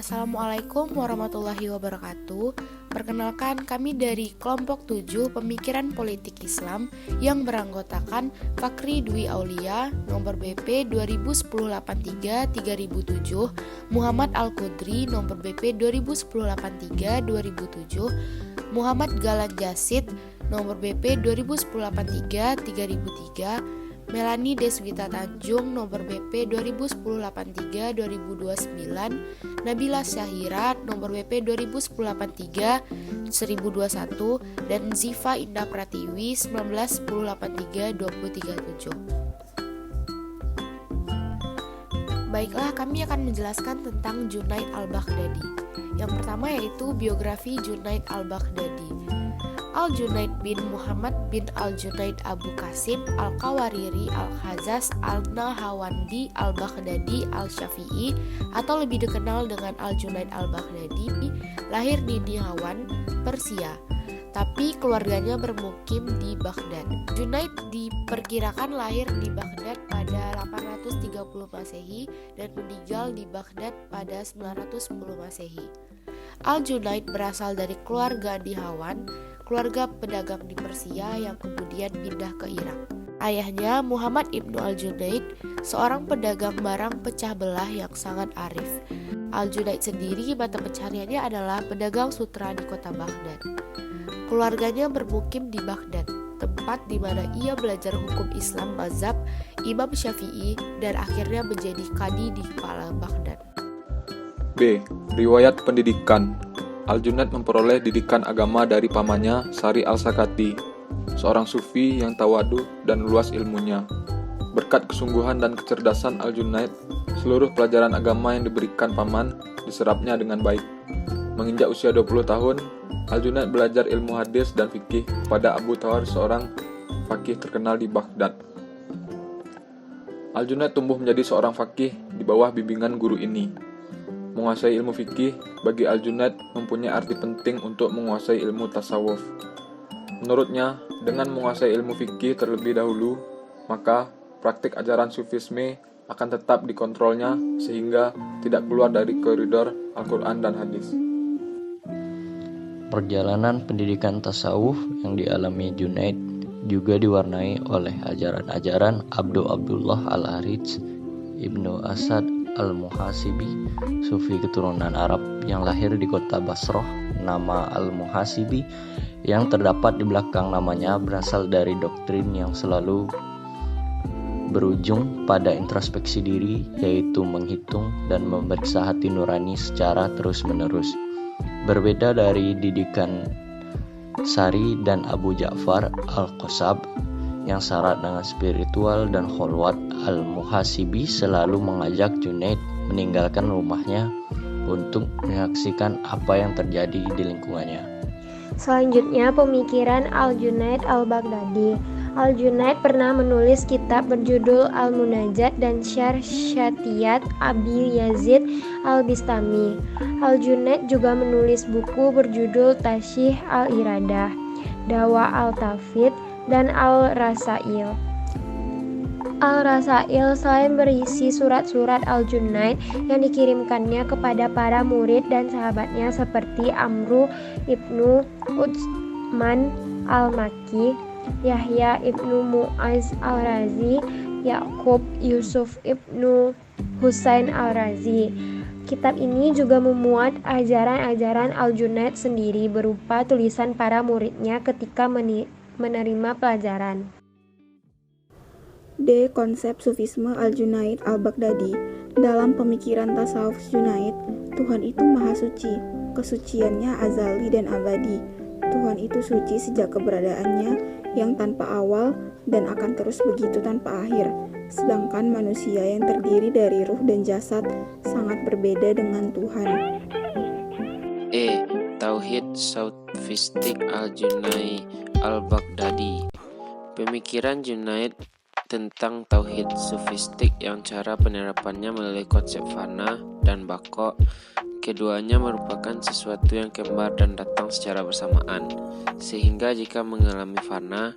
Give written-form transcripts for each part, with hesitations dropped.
Assalamualaikum warahmatullahi wabarakatuh. Perkenalkan, kami dari kelompok 7 Pemikiran Politik Islam yang beranggotakan Fakri Dwi Aulia, nomor BP 2010-83-3007, Muhammad Al-Qudri, nomor BP 2010-83-2007, Muhammad Galan Jasid, nomor BP 2010-83-3003, Melani Deswita Tanjung, nomor BP 2010-83-2029, Nabila Syahira, nomor BP 2010-83-1021, dan Ziva Indah Pratiwi, 1910-83-2037. Baiklah, kami akan menjelaskan tentang Junaid Al-Baghdadi. Yang pertama yaitu biografi Junaid Al-Baghdadi. Al-Junaid bin Muhammad bin Al-Junaid Abu Qasim Al-Qawariri Al-Khazaz Al-Nahawandi Al-Baghdadi Al-Syafi'i atau lebih dikenal dengan Al-Junaid Al-Baghdadi, lahir di Nihawan, Persia, tapi keluarganya bermukim di Baghdad. Junaid diperkirakan lahir di Baghdad pada 830 Masehi dan meninggal di Baghdad pada 910 Masehi. Al-Junaid berasal dari keluarga Nihawan, keluarga pedagang di Persia yang kemudian pindah ke Irak. Ayahnya Muhammad ibnu Al-Junaid, seorang pedagang barang pecah belah yang sangat arif. Al-Junaid sendiri mata pencahariannya adalah pedagang sutra di kota Baghdad. Keluarganya bermukim di Baghdad, tempat di mana ia belajar hukum Islam mazhab Imam Syafi'i dan akhirnya menjadi kadi di kepala Baghdad. B. Riwayat pendidikan. Al-Junaid memperoleh didikan agama dari pamannya Sari Al-Sakati, seorang sufi yang tawadu dan luas ilmunya. Berkat kesungguhan dan kecerdasan Al-Junaid, seluruh pelajaran agama yang diberikan paman diserapnya dengan baik. Menginjak usia 20 tahun, Al-Junaid belajar ilmu hadis dan fikih pada Abu Thawr, seorang fakih terkenal di Baghdad. Al-Junaid tumbuh menjadi seorang fakih di bawah bimbingan guru ini. Menguasai ilmu fikih bagi Al-Junaid mempunyai arti penting untuk menguasai ilmu tasawuf. Menurutnya, dengan menguasai ilmu fikih terlebih dahulu, maka praktik ajaran sufisme akan tetap dikontrolnya sehingga tidak keluar dari koridor Al-Quran dan hadis. Perjalanan pendidikan tasawuf yang dialami Junaid juga diwarnai oleh ajaran-ajaran Abdullah Al-Harits, Ibnu Asad Al-Muhasibi, sufi keturunan Arab yang lahir di kota Basrah. Nama Al-Muhasibi yang terdapat di belakang namanya berasal dari doktrin yang selalu berujung pada introspeksi diri, yaitu menghitung dan memeriksa hati nurani secara terus-menerus. Berbeda dari didikan Sari dan Abu Ja'far Al-Qasab yang syarat dengan spiritual dan kholwat, Al-Muhasibi selalu mengajak Junaid meninggalkan rumahnya untuk menyaksikan apa yang terjadi di lingkungannya. Selanjutnya, pemikiran Al-Junaid Al-Baghdadi. Al-Junaid pernah menulis kitab berjudul Al-Munajat dan Syarh Syatiyat Abi Yazid Al-Bistami. Al-Junaid juga menulis buku berjudul Tashih Al-Iradah, Dawa Al-Tafid, dan Al-Rasail. Al-Rasail selain berisi surat-surat Al-Junaid yang dikirimkannya kepada para murid dan sahabatnya seperti Amru ibnu Utsman Al-Makki, Yahya ibnu Mu'az Al-Razi, Yakub Yusuf ibnu Husain Al-Razi. Kitab ini juga memuat ajaran-ajaran Al-Junaid sendiri berupa tulisan para muridnya ketika menerima pelajaran. D. Konsep Sufisme Al-Junaid Al-Baghdadi. Dalam pemikiran tasawuf Junaid, Tuhan itu maha suci, kesuciannya azali dan abadi. Tuhan itu suci sejak keberadaannya yang tanpa awal dan akan terus begitu tanpa akhir. Sedangkan manusia yang terdiri dari ruh dan jasad sangat berbeda dengan Tuhan. E. Tauhid Sufistik Al-Junaid Al-Baghdadi. Pemikiran Junaid tentang tauhid sufistik yang cara penerapannya melalui konsep fana dan bako. Keduanya merupakan sesuatu yang kembar dan datang secara bersamaan, sehingga jika mengalami fana,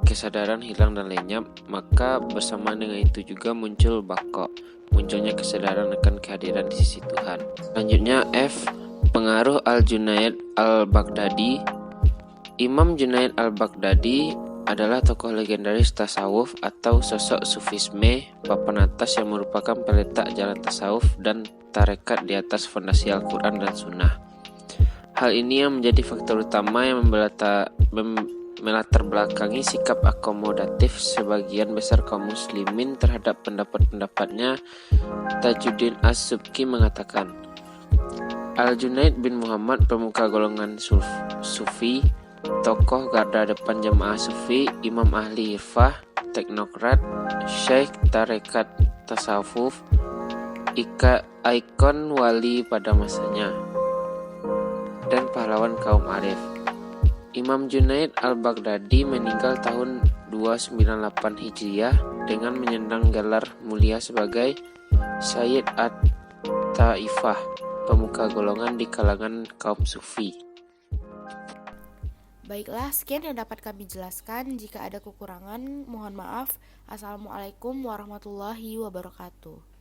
kesadaran hilang dan lenyap, maka bersamaan dengan itu juga muncul bako, munculnya kesadaran akan kehadiran di sisi Tuhan. Selanjutnya F. Pengaruh Al-Junaid Al-Baghdadi. Imam Junaid Al-Baghdadi adalah tokoh legendaris tasawuf atau sosok sufisme papan atas yang merupakan peletak jalan tasawuf dan tarekat di atas fondasi Al-Quran dan Sunnah. Hal ini yang menjadi faktor utama yang melatar belakangi sikap akomodatif sebagian besar kaum muslimin terhadap pendapat-pendapatnya. Tajuddin As-Subki mengatakan, Al-Junaid bin Muhammad, pemuka golongan Sufi, tokoh garda depan jamaah Sufi, imam ahli irfah, teknokrat, syekh tarekat tasawuf, ikon wali pada masanya, dan pahlawan kaum arif. Imam Junaid Al-Baghdadi meninggal tahun 298 Hijriah dengan menyandang gelar mulia sebagai Sayyid At-Taifah, pemuka golongan di kalangan kaum Sufi. Baiklah, sekian yang dapat kami jelaskan. Jika ada kekurangan, mohon maaf. Assalamualaikum warahmatullahi wabarakatuh.